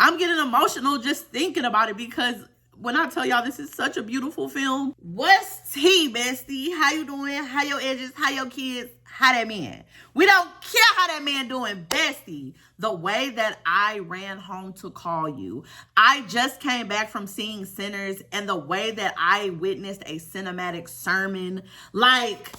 I'm getting emotional just thinking about it, because when I tell y'all this is such a beautiful film. What's tea, bestie? How you doing? How your edges? How your kids? How that man? We don't care how that man doing, bestie. The way that I ran home to call you. I just came back from seeing Sinners, and the way that I witnessed a cinematic sermon, like,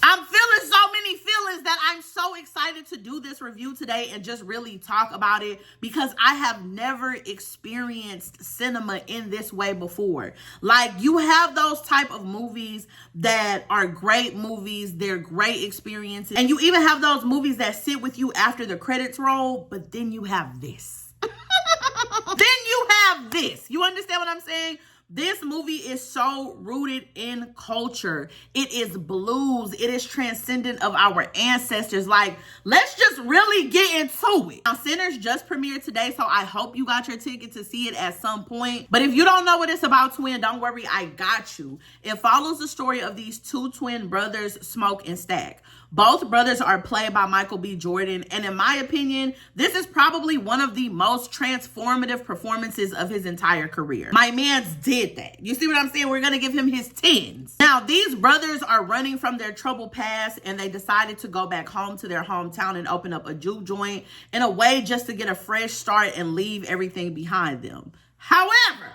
I'm feeling so many feelings that I'm so excited to do this review today and just really talk about it, because I have never experienced cinema in this way before. Like, you have those type of movies that are great movies, they're great experiences, and you even have those movies that sit with you after the credits roll, but then you have this. Then you have this. You understand what I'm saying? This movie is so rooted in culture. It is blues. It is transcendent of our ancestors. Like, let's just really get into it. Now, Sinners just premiered today, so I hope you got your ticket to see it at some point. But if you don't know what it's about, twin, don't worry, I got you. It follows the story of these two twin brothers, Smoke and Stack. Both brothers are played by Michael B. Jordan, and in my opinion, this is probably one of the most transformative performances of his entire career. My man's did that. You see what I'm saying? We're gonna give him his 10s. Now, these brothers are running from their troubled past, and they decided to go back home to their hometown and open up a juke joint in a way just to get a fresh start and leave everything behind them. However,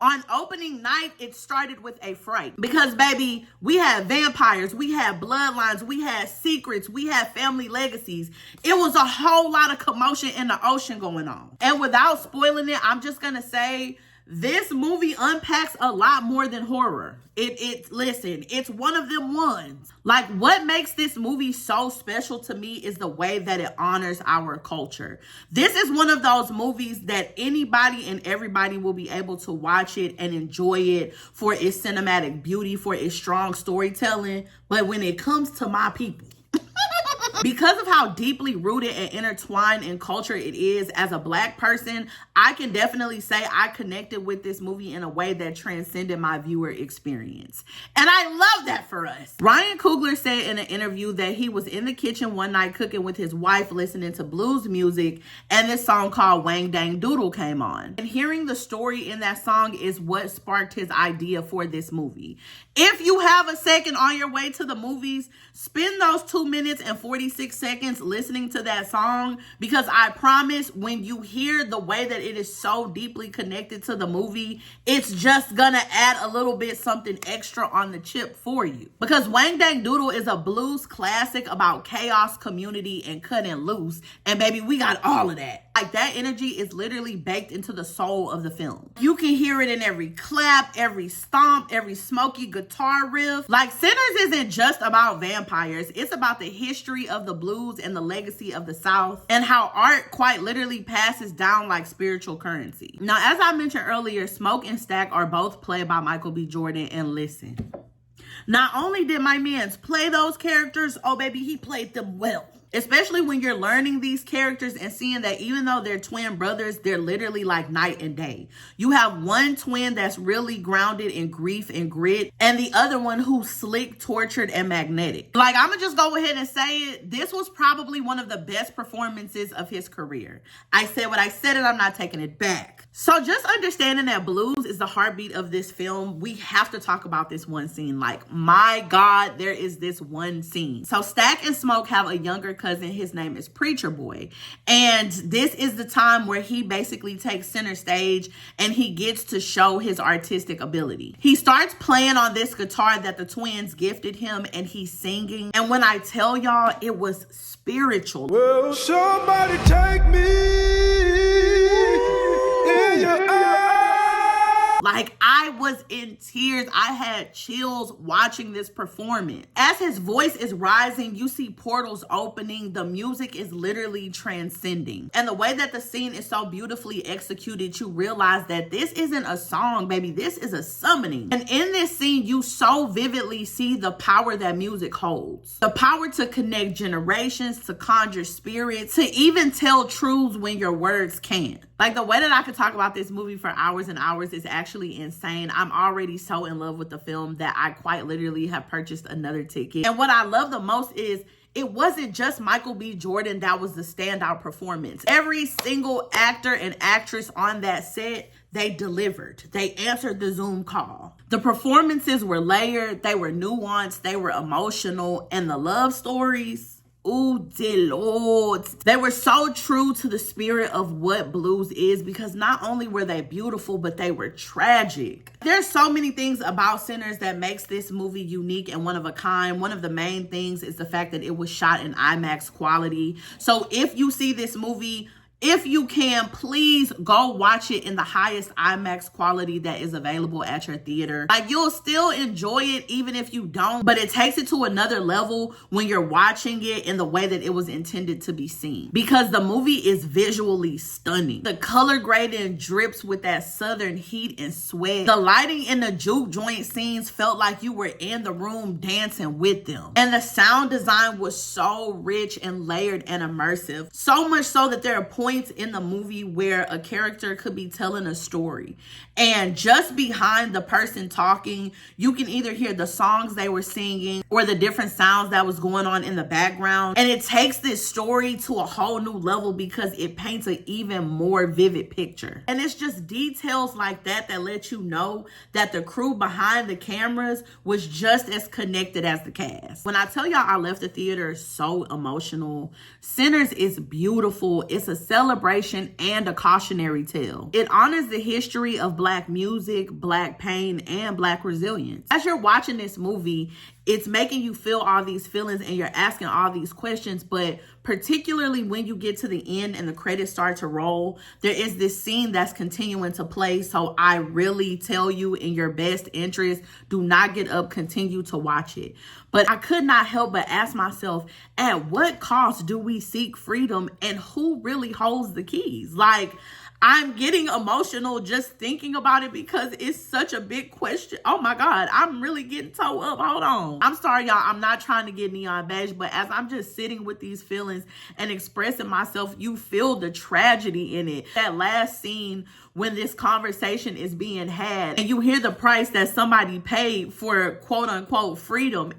on opening night, it started with a fright. Because, baby, we had vampires, we had bloodlines, we had secrets, we had family legacies. It was a whole lot of commotion in the ocean going on. And without spoiling it, I'm just gonna say, this movie unpacks a lot more than horror. Listen, it's one of them ones. Like, what makes this movie so special to me is the way that it honors our culture. This is one of those movies that anybody and everybody will be able to watch it and enjoy it for its cinematic beauty, for its strong storytelling. But when it comes to my people, because of how deeply rooted and intertwined in culture it is, as a Black person, I can definitely say I connected with this movie in a way that transcended my viewer experience. And I love that for us. Ryan Coogler said in an interview that he was in the kitchen one night cooking with his wife, listening to blues music, and this song called Wang Dang Doodle came on. And hearing the story in that song is what sparked his idea for this movie. If you have a second on your way to the movies, spend those 2 minutes and 46 seconds listening to that song, because I promise when you hear the way that it is so deeply connected to the movie, it's just gonna add a little bit something extra on the chip for you. Because Wang Dang Doodle is a blues classic about chaos, community, and cutting loose. And baby, we got all of that. Like, that energy is literally baked into the soul of the film. You can hear it in every clap, every stomp, every smoky guitar riff. Like, Sinners isn't just about vampires. It's about the history of the blues and the legacy of the South, and how art quite literally passes down like spiritual currency. Now, as I mentioned earlier, Smoke and Stack are both played by Michael B. Jordan, and listen, not only did my mans play those characters, oh baby, he played them well. Especially when you're learning these characters and seeing that even though they're twin brothers, they're literally like night and day. You have one twin that's really grounded in grief and grit, and the other one who's slick, tortured, and magnetic. Like, I'm gonna just go ahead and say it. This was probably one of the best performances of his career. I said what I said, and I'm not taking it back. So just understanding that blues is the heartbeat of this film, we have to talk about this one scene. Like, my God, there is this one scene. So Stack and Smoke have a younger cousin. His name is Preacher Boy. And this is the time where he basically takes center stage and he gets to show his artistic ability. He starts playing on this guitar that the twins gifted him, and he's singing. And when I tell y'all, it was spiritual. Will somebody take me in your eyes? Like, I was in tears. I had chills watching this performance. As his voice is rising, you see portals opening. The music is literally transcending. And the way that the scene is so beautifully executed, you realize that this isn't a song, baby. This is a summoning. And in this scene, you so vividly see the power that music holds. The power to connect generations, to conjure spirits, to even tell truths when your words can't. Like, the way that I could talk about this movie for hours and hours is actually insane. I'm already so in love with the film that I quite literally have purchased another ticket. And what I love the most is it wasn't just Michael B. Jordan that was the standout performance. Every single actor and actress on that set, they delivered. They answered the Zoom call. The performances were layered, they were nuanced, they were emotional, and the love stories, ooh, dear Lord. They were so true to the spirit of what blues is, because not only were they beautiful, but they were tragic. There's so many things about Sinners that makes this movie unique and one of a kind. One of the main things is the fact that it was shot in IMAX quality. So if you see this movie, if you can, please go watch it in the highest IMAX quality that is available at your theater. Like, you'll still enjoy it even if you don't, but it takes it to another level when you're watching it in the way that it was intended to be seen, because the movie is visually stunning. The color grading drips with that southern heat and sweat. The lighting in the juke joint scenes felt like you were in the room dancing with them. And the sound design was so rich and layered and immersive. So much so that there are points in the movie where a character could be telling a story, and just behind the person talking, you can either hear the songs they were singing or the different sounds that was going on in the background. And it takes this story to a whole new level because it paints an even more vivid picture. And it's just details like that that let you know that the crew behind the cameras was just as connected as the cast. When I tell y'all I left the theater so emotional, Sinners is beautiful. It's a celebration and a cautionary tale. It honors the history of Black music, Black pain, and Black resilience. As you're watching this movie, it's making you feel all these feelings and you're asking all these questions, but particularly when you get to the end and the credits start to roll, there is this scene that's continuing to play. So I really tell you, in your best interest, do not get up, continue to watch it. But I could not help but ask myself, at what cost do we seek freedom, and who really holds the keys? Like, I'm getting emotional just thinking about it because it's such a big question. Oh my God, I'm really getting toe up. Hold on. I'm sorry, y'all. I'm not trying to get neon beige, but as I'm just sitting with these feelings and expressing myself, you feel the tragedy in it. That last scene when this conversation is being had and you hear the price that somebody paid for quote unquote freedom,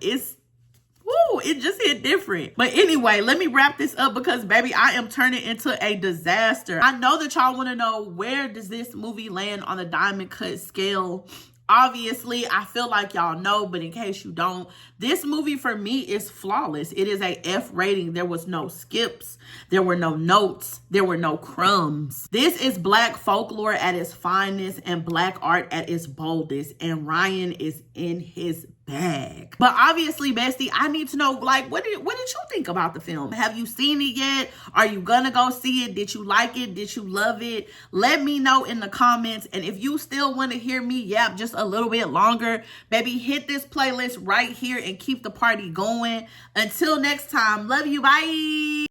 it just hit different. But anyway, let me wrap this up because, baby, I am turning into a disaster. I know that y'all want to know, where does this movie land on the diamond cut scale? Obviously, I feel like y'all know, but in case you don't, this movie for me is flawless. It is a F rating. There was no skips. There were no notes. There were no crumbs. This is Black folklore at its finest and Black art at its boldest. And Ryan is in his bag. But obviously, bestie, I need to know, like, what did you think about the film? Have you seen it yet? Are you gonna go see it? Did you like it? Did you love it? Let me know in the comments. And if you still want to hear me yap just a little bit longer, baby, hit this playlist right here and keep the party going. Until next time, love you, bye.